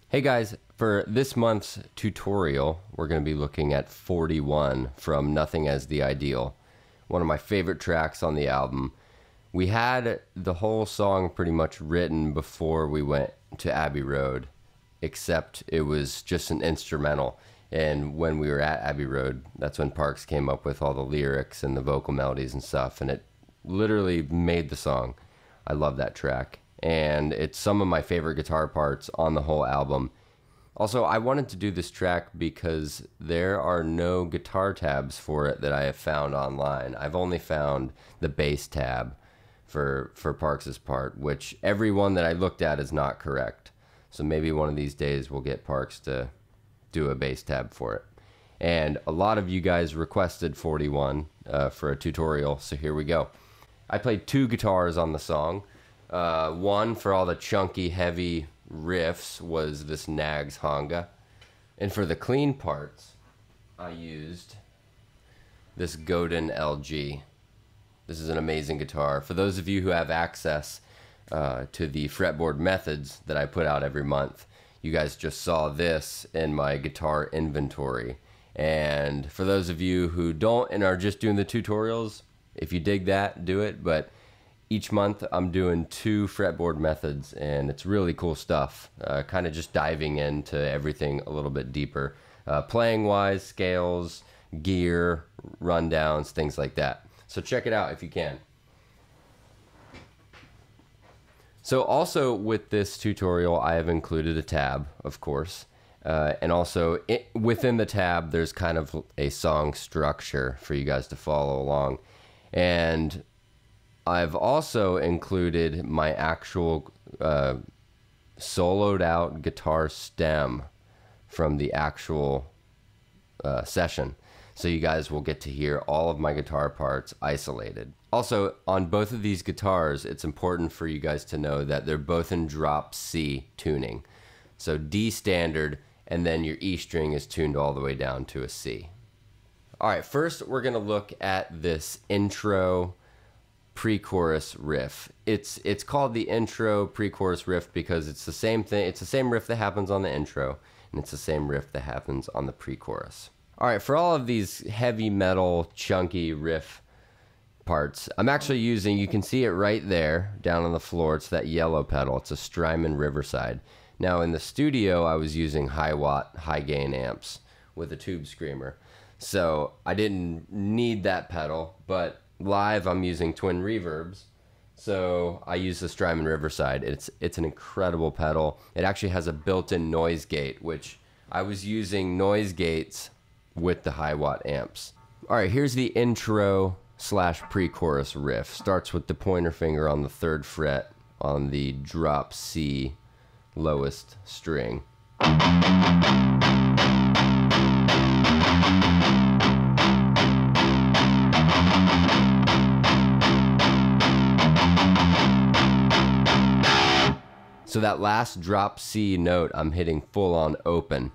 Hey guys, for this month's tutorial, we're going to be looking at 41 from Nothing as the Ideal, one of my favorite tracks on the album. We had the whole song pretty much written before we went to Abbey Road, except it was just an instrumental. And when we were at Abbey Road, that's when Parks came up with all the lyrics and the vocal melodies and stuff, and it literally made the song. I love that track. And it's some of my favorite guitar parts on the whole album. Also, I wanted to do this track because there are no guitar tabs for it that I have found online. I've only found the bass tab for Parks's part, which every one that I looked at is not correct. So maybe one of these days we'll get Parks to do a bass tab for it. And a lot of you guys requested 41 for a tutorial, so here we go. I played two guitars on the song. One for all the chunky, heavy riffs was this Nags Honga. And for the clean parts, I used this Godin LG. This is an amazing guitar. For those of you who have access to the fretboard methods that I put out every month, you guys just saw this in my guitar inventory. And for those of you who don't and are just doing the tutorials, if you dig that, do it. But each month I'm doing 2 fretboard methods, and it's really cool stuff. Kind of just diving into everything a little bit deeper. Playing wise, scales, gear, rundowns, things like that. So check it out if you can. So also with this tutorial, I have included a tab, of course. And also within the tab, there's kind of a song structure for you guys to follow along. And I've also included my actual soloed out guitar stem from the actual session. So you guys will get to hear all of my guitar parts isolated. Also, on both of these guitars, it's important for you guys to know that they're both in drop C tuning. So D standard, and then your E string is tuned all the way down to a C. All right, first we're gonna look at this intro pre-chorus riff. It's called the intro pre-chorus riff because it's the same thing. It's the same riff that happens on the intro, and it's the same riff that happens on the pre-chorus. All right, for all of these heavy metal chunky riff parts, I'm actually using, you can see it right there down on the floor. It's that yellow pedal. It's a Strymon Riverside. Now in the studio, I was using high watt, high gain amps with a tube screamer. So I didn't need that pedal, but live I'm using twin reverbs. So I use the Strymon Riverside. It's an incredible pedal. It actually has a built-in noise gate, which I was using noise gates with the high watt amps. All right, here's the intro / pre-chorus riff. Starts with the pointer finger on the 3rd fret on the drop C lowest string. So that last drop C note, I'm hitting full on open,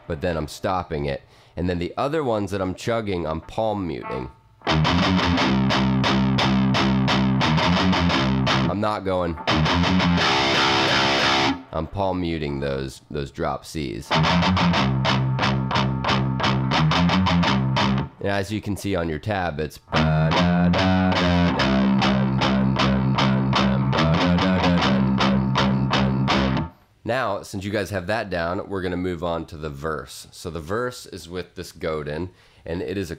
but then I'm stopping it. And then the other ones that I'm chugging, I'm palm muting. I'm not going. I'm palm muting those drop Cs. And as you can see on your tab, it's Now, since you guys have that down, we're gonna move on to the verse. So the verse is with this Godin, and it is a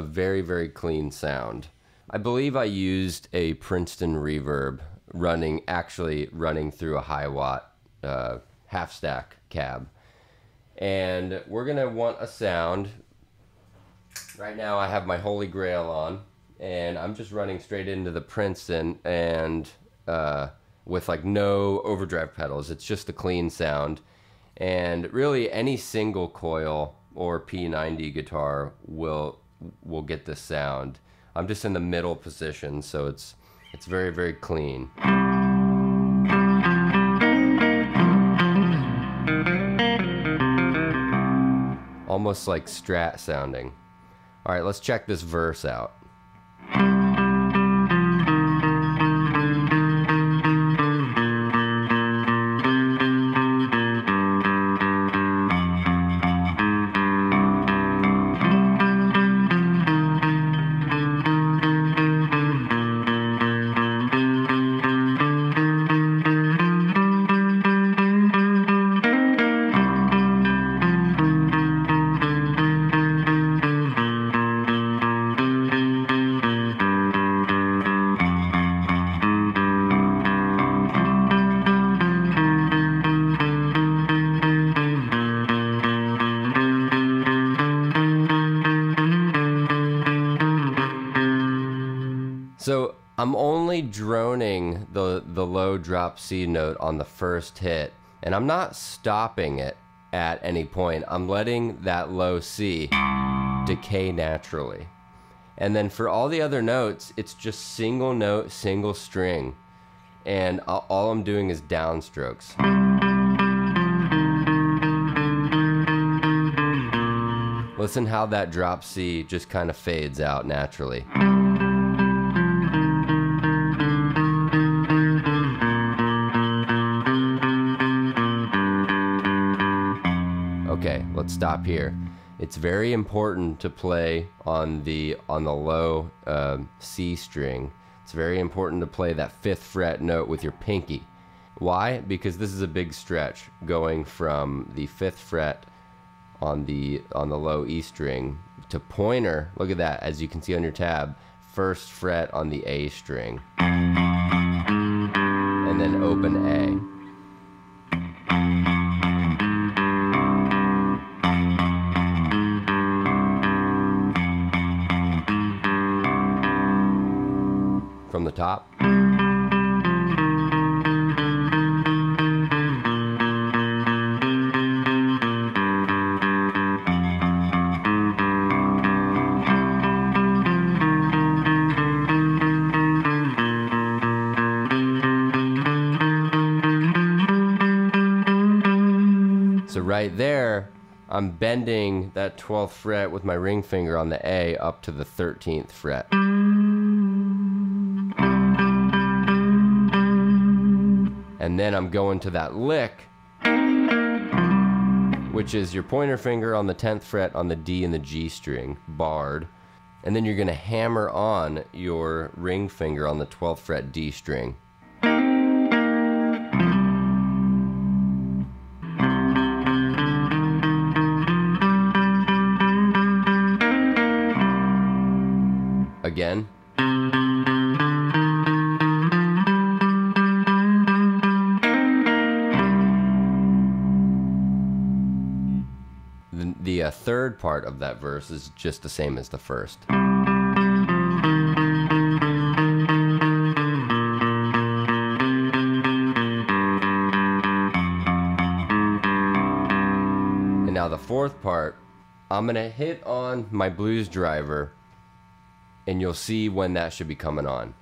very, very clean sound. I believe I used a Princeton reverb actually running through a high watt half stack cab. And we're gonna want a sound. Right now I have my Holy Grail on, and I'm just running straight into the Princeton and with like no overdrive pedals. It's just a clean sound. And really any single coil or P90 guitar will get this sound. I'm just in the middle position, so it's very, very clean. Almost like Strat sounding. All right, let's check this verse out. only droning the low drop C note on the first hit, and I'm not stopping it at any point. I'm letting that low C decay naturally. And then for all the other notes, it's just single note, single string. And all I'm doing is downstrokes. Listen how that drop C just kind of fades out naturally. Okay, let's stop here. It's very important to play on the low C string. It's very important to play that 5th fret note with your pinky. Why? Because this is a big stretch going from the 5th fret on the low E string to pointer. Look at that, as you can see on your tab, 1st fret on the A string, and then open A. From the top. So right there, I'm bending that 12th fret with my ring finger on the A up to the 13th fret. And then I'm going to that lick, which is your pointer finger on the 10th fret on the D and the G string, barred. And then you're gonna hammer on your ring finger on the 12th fret D string. Again. The third part of that verse is just the same as the first. And now the 4th part, I'm gonna hit on my blues driver, and you'll see when that should be coming on.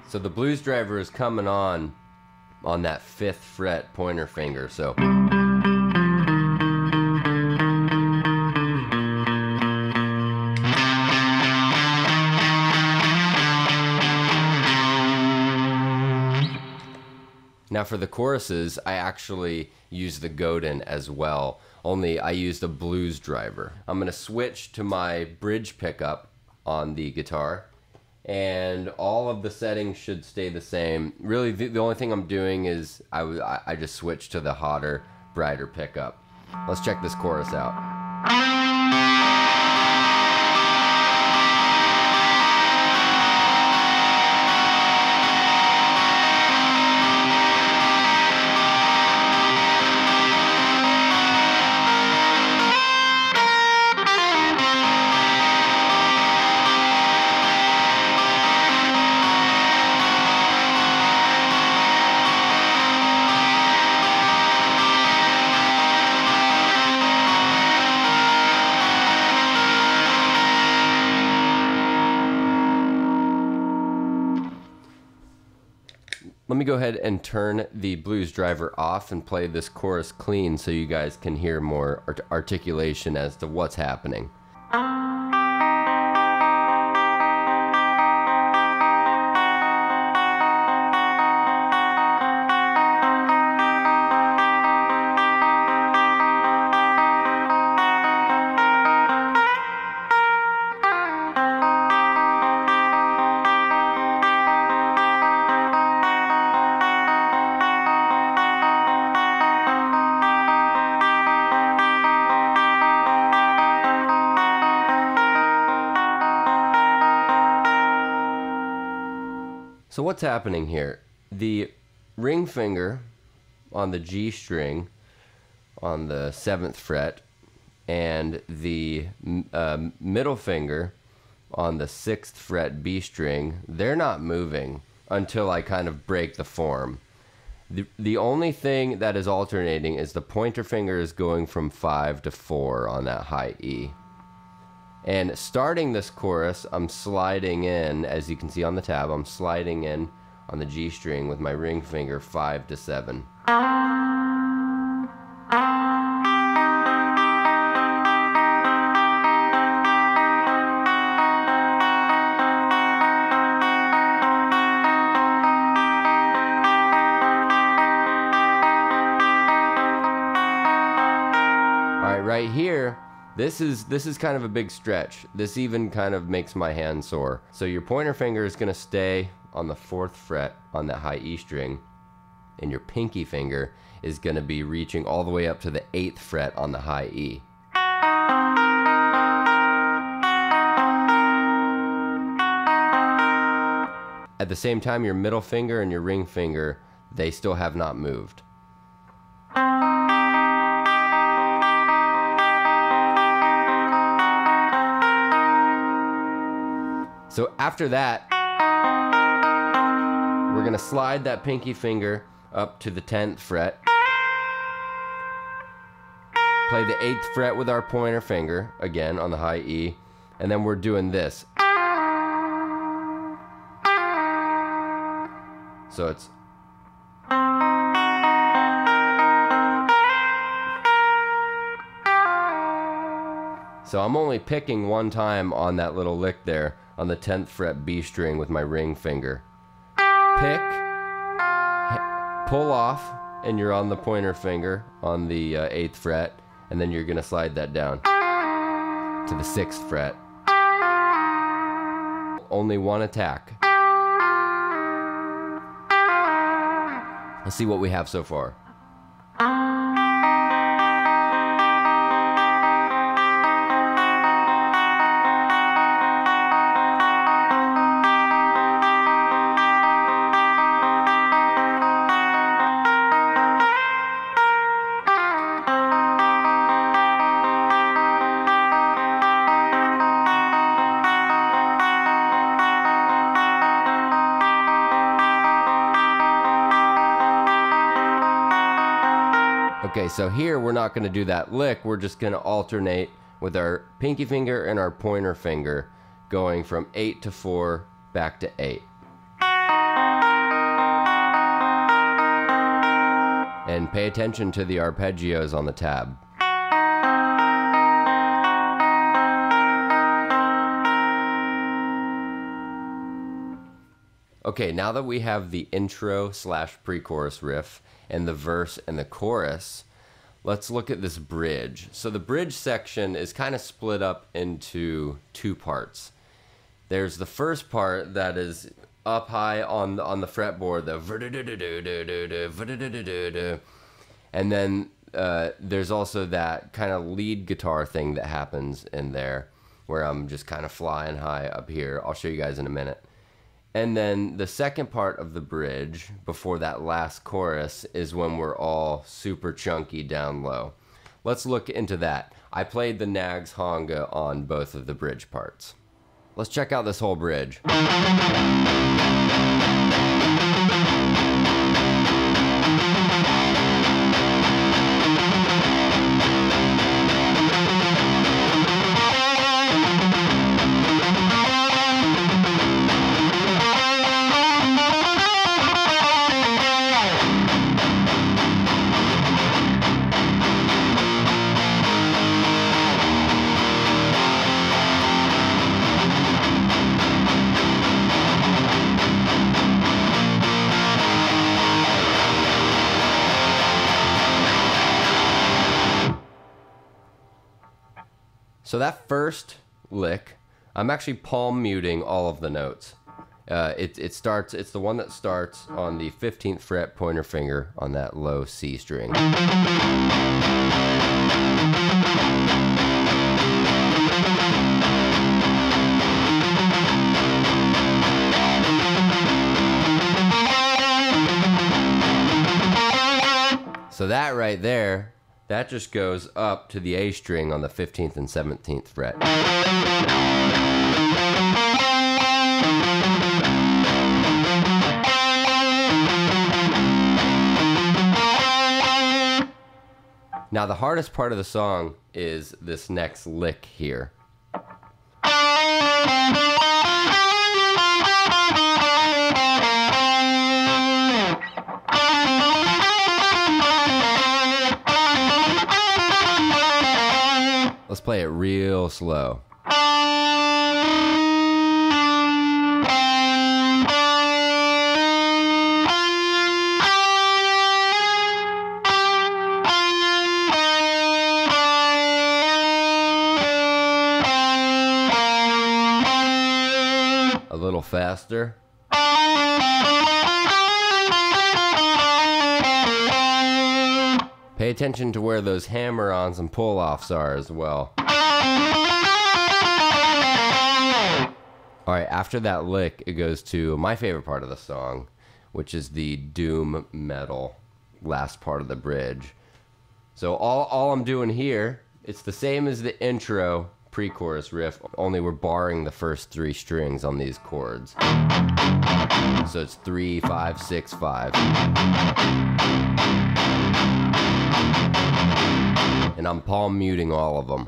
So the blues driver is coming on that 5th fret pointer finger. So now for the choruses, I actually use the Godin as well, only I used a blues driver. I'm gonna switch to my bridge pickup on the guitar, and all of the settings should stay the same. Really, the only thing I'm doing is I just switched to the hotter, brighter pickup. Let's check this chorus out. Let me go ahead and turn the blues driver off and play this chorus clean so you guys can hear more articulation as to what's happening. So what's happening here? The ring finger on the G string on the 7th fret, and the middle finger on the 6th fret B string, they're not moving until I kind of break the form. The only thing that is alternating is the pointer finger is going from 5 to 4 on that high E. And starting this chorus, I'm sliding in, as you can see on the tab, I'm sliding in on the G string with my ring finger 5 to 7. Right here, this is kind of a big stretch. This even kind of makes my hand sore. So your pointer finger is going to stay on the 4th fret on that high E string, and your pinky finger is going to be reaching all the way up to the 8th fret on the high E. At the same time, your middle finger and your ring finger, they still have not moved. So after that, we're gonna slide that pinky finger up to the 10th fret, play the 8th fret with our pointer finger, again on the high E, and then we're doing this. So it's so I'm only picking one time on that little lick there on the 10th fret B string with my ring finger. Pick, pull off, and you're on the pointer finger on the 8th fret, and then you're gonna slide that down to the 6th fret. Only one attack. Let's see what we have so far. Okay, so here we're not going to do that lick. We're just going to alternate with our pinky finger and our pointer finger, going from 8 to 4 back to 8. And pay attention to the arpeggios on the tab. Okay, now that we have the intro / pre-chorus riff and the verse and the chorus, let's look at this bridge. So the bridge section is kind of split up into two parts. There's the first part that is up high on the fretboard, the and then there's also that kind of lead guitar thing that happens in there where I'm just kind of flying high up here. I'll show you guys in a minute. And then the second part of the bridge, before that last chorus, is when we're all super chunky down low. Let's look into that. I played the Nags Honga on both of the bridge parts. Let's check out this whole bridge. So that first lick, I'm actually palm muting all of the notes. It's the one that starts on the 15th fret pointer finger on that low C string. So that right there, that just goes up to the A string on the 15th and 17th fret. Now the hardest part of the song is this next lick here. Let's play it real slow. A little faster. Pay attention to where those hammer-ons and pull-offs are as well. Alright, after that lick, it goes to my favorite part of the song, which is the doom metal last part of the bridge. So all I'm doing here, it's the same as the intro pre-chorus riff, only we're barring the first 3 strings on these chords. So it's 3, 5, 6, 5. And I'm palm muting all of them.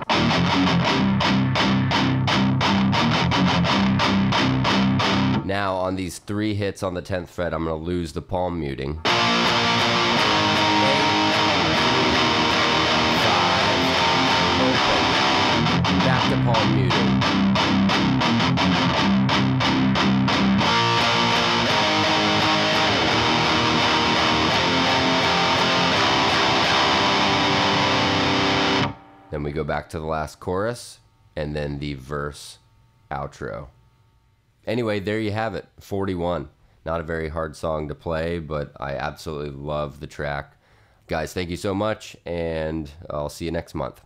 Now on these 3 hits on the 10th fret, I'm going to lose the palm muting. 5, open. Back to palm muting. Then we go back to the last chorus, and then the verse outro. Anyway, there you have it, 41. Not a very hard song to play, but I absolutely love the track. Guys, thank you so much, and I'll see you next month.